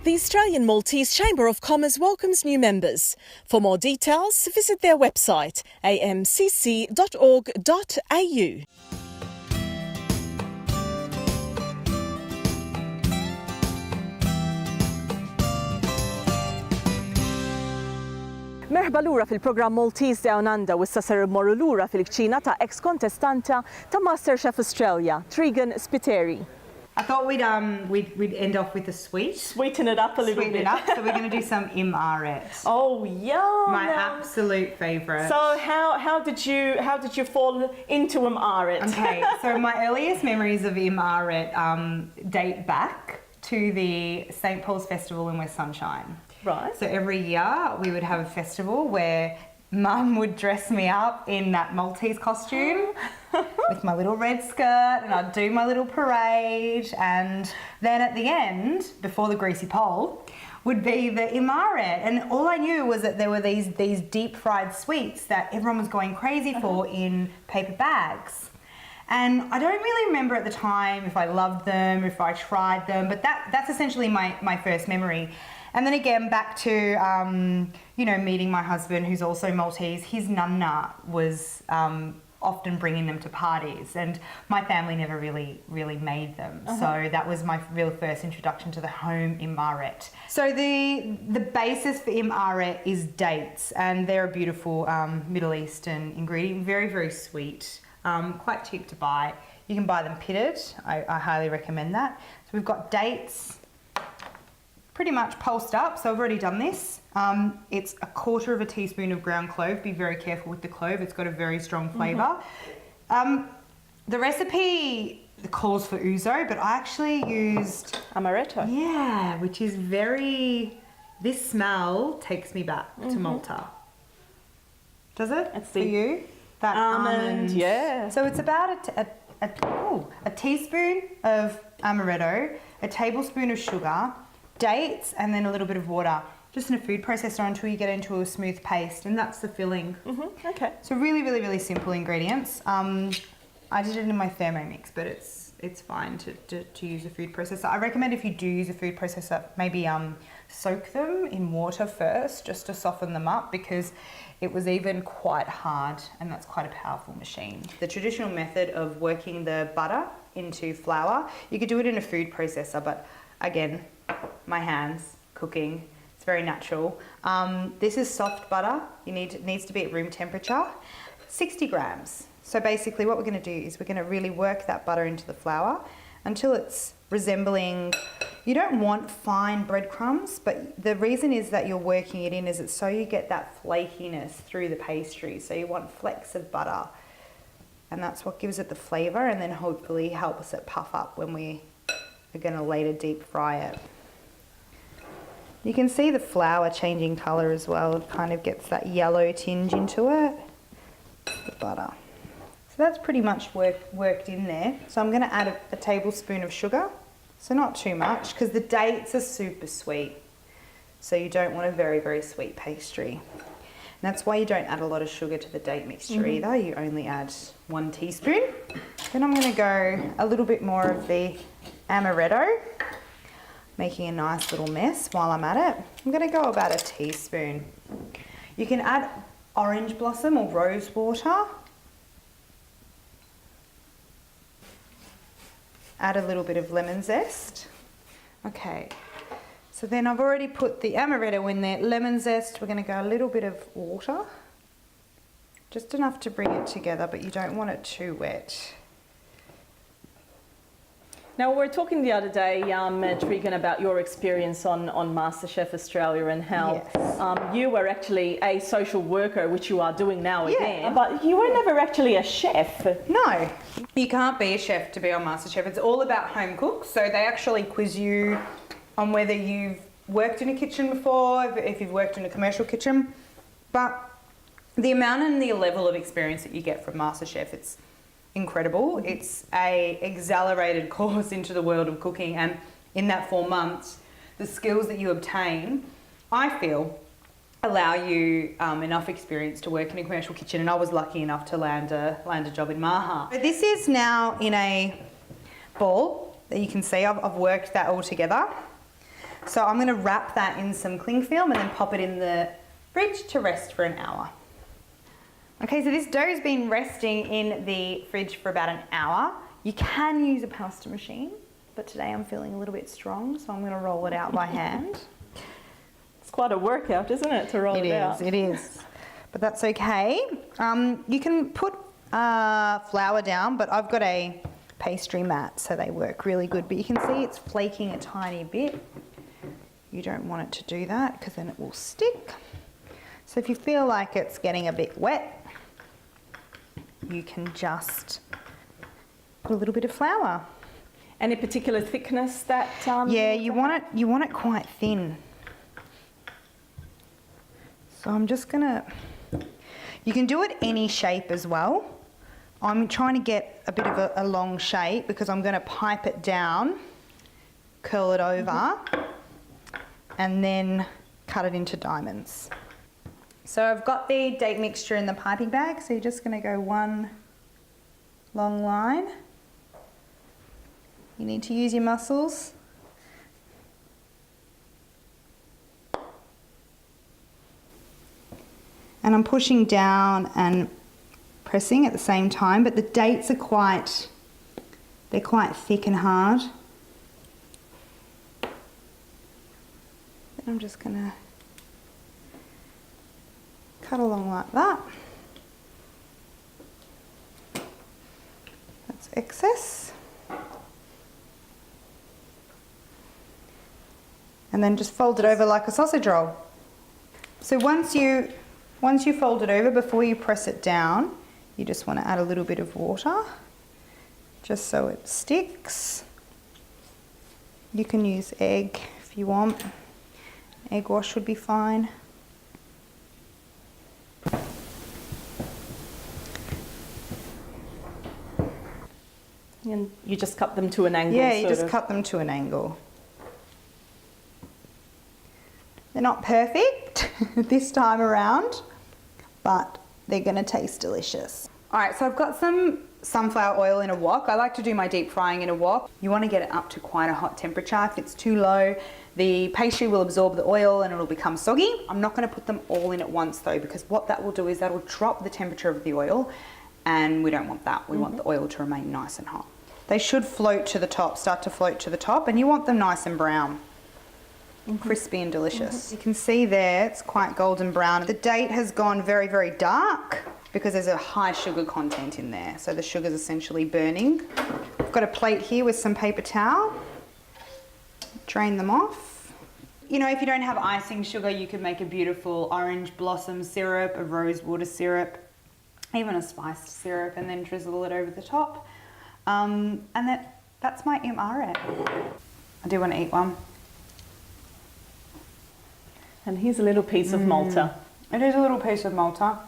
The Australian Maltese Chamber of Commerce welcomes new members. For more details, visit their website amcc.org.au. Merħba lura fil-programm Maltese Down Under u s-sasar morru lura fil-kċina ta' ex-kontestanta ta' MasterChef Australia, Tregan Spiteri. I thought we'd end off with a sweet. Sweeten it up a little bit. Sweeten it up. So we're going to do some Imqaret. Oh, yum! My absolute favourite. So how did you fall into Imqaret? Okay, so my earliest memories of Imqaret date back to the St Paul's Festival in West Sunshine. Right. So every year we would have a festival where Mum would dress me up in that Maltese costume with my little red skirt, and I'd do my little parade, and then at the end, before the greasy pole, would be the Imqaret. And all I knew was that there were these deep fried sweets that everyone was going crazy for in paper bags. And I don't really remember at the time if I loved them, if I tried them, but that's essentially my first memory. And then again, back to, you know, meeting my husband, who's also Maltese. His nunna was often bringing them to parties, and my family never really made them. So that was my real first introduction to the home Imqaret. So the basis for Imqaret is dates, and they're a beautiful Middle Eastern ingredient, very, very sweet, quite cheap to buy. You can buy them pitted. I highly recommend that. So we've got dates, pretty much pulsed up, so I've already done this. It's a 1/4 teaspoon of ground clove. Be very careful with the clove, it's got a very strong flavour. The recipe calls for ouzo, but I actually used Amaretto. Yeah, which is this smell takes me back to Malta. Does it? It's for you? That almond. Yeah. So it's about a teaspoon of amaretto, a tablespoon of sugar, dates, and then a little bit of water, just in a food processor until you get into a smooth paste, and that's the filling. Okay. So really simple ingredients. I did it in my Thermomix, but it's fine to use a food processor. I recommend if you do use a food processor, maybe soak them in water first just to soften them up, because it was even quite hard, and that's quite a powerful machine. The traditional method of working the butter into flour, you could do it in a food processor, but again, my hands cooking, it's very natural. This is soft butter. It needs to be at room temperature, 60 grams. So basically what we're going to do is we're going to really work that butter into the flour until it's resembling, you don't want fine breadcrumbs, but the reason is that you're working it in is it's so you get that flakiness through the pastry. So you want flecks of butter, and that's what gives it the flavour, and then hopefully helps it puff up when we are going to later deep fry it. You can see the flour changing colour as well. It kind of gets that yellow tinge into it, the butter. So that's pretty much worked in there. So I'm going to add a tablespoon of sugar. So not too much, because the dates are super sweet. So you don't want a very sweet pastry. And that's why you don't add a lot of sugar to the date mixture either. You only add 1 teaspoon. Then I'm going to go a little bit more of the amaretto, making a nice little mess while I'm at it. I'm going to go about a teaspoon. You can add orange blossom or rose water. Add a little bit of lemon zest. Okay, so then I've already put the amaretto in there, lemon zest. We're going to go a little bit of water, just enough to bring it together, but you don't want it too wet. Now, we were talking the other day, Tregan, about your experience on MasterChef Australia and how you were actually a social worker, which you are doing now again, but you were never actually a chef. No, you can't be a chef to be on MasterChef. It's all about home cooks, so they actually quiz you on whether you've worked in a kitchen before, if you've worked in a commercial kitchen, but the amount and the level of experience that you get from MasterChef, it's incredible. It's a accelerated course into the world of cooking, and in that 4 months, the skills that you obtain, I feel, allow you enough experience to work in a commercial kitchen, and I was lucky enough to land a job in Maha. So this is now in a ball that you can see. I've worked that all together. So I'm going to wrap that in some cling film and then pop it in the fridge to rest for an hour. Okay, so this dough's been resting in the fridge for about an hour. You can use a pasta machine, but today I'm feeling a little bit strong, so I'm going to roll it out by hand. It's quite a workout, isn't it, to roll it out? It is. But that's okay. You can put flour down, but I've got a pastry mat, so they work really good. But you can see it's flaking a tiny bit. You don't want it to do that because then it will stick. So if you feel like it's getting a bit wet, you can just put a little bit of flour. Any particular thickness that? Yeah, you want it quite thin. So I'm just gonna. You can do it any shape as well. I'm trying to get a bit of a long shape because I'm going to pipe it down, curl it over, and then cut it into diamonds. So I've got the date mixture in the piping bag, so you're just going to go one long line. You need to use your muscles. And I'm pushing down and pressing at the same time, but the dates are quite thick and hard. Then I'm just gonna cut along like that. That's excess. And then just fold it over like a sausage roll. So once you fold it over, before you press it down, you just want to add a little bit of water, just so it sticks. You can use egg if you want. Egg wash would be fine. And you just cut them to an angle? Yeah, you just cut them to an angle. They're not perfect this time around, but they're going to taste delicious. All right, so I've got some sunflower oil in a wok. I like to do my deep frying in a wok. You want to get it up to quite a hot temperature. If it's too low, the pastry will absorb the oil and it'll become soggy. I'm not going to put them all in at once though, because what that will do is that will drop the temperature of the oil, and we don't want that. We want the oil to remain nice and hot. They should float to the top, start to float to the top, and you want them nice and brown. Crispy and delicious. You can see there it's quite golden brown. The date has gone very, very dark because there's a high sugar content in there. So the sugar's essentially burning. I've got a plate here with some paper towel. Drain them off. You know, if you don't have icing sugar, you can make a beautiful orange blossom syrup, a rose water syrup, even a spiced syrup, and then drizzle it over the top. And that's my Imqaret. I do want to eat one. And here's a little piece of Malta. It is a little piece of Malta.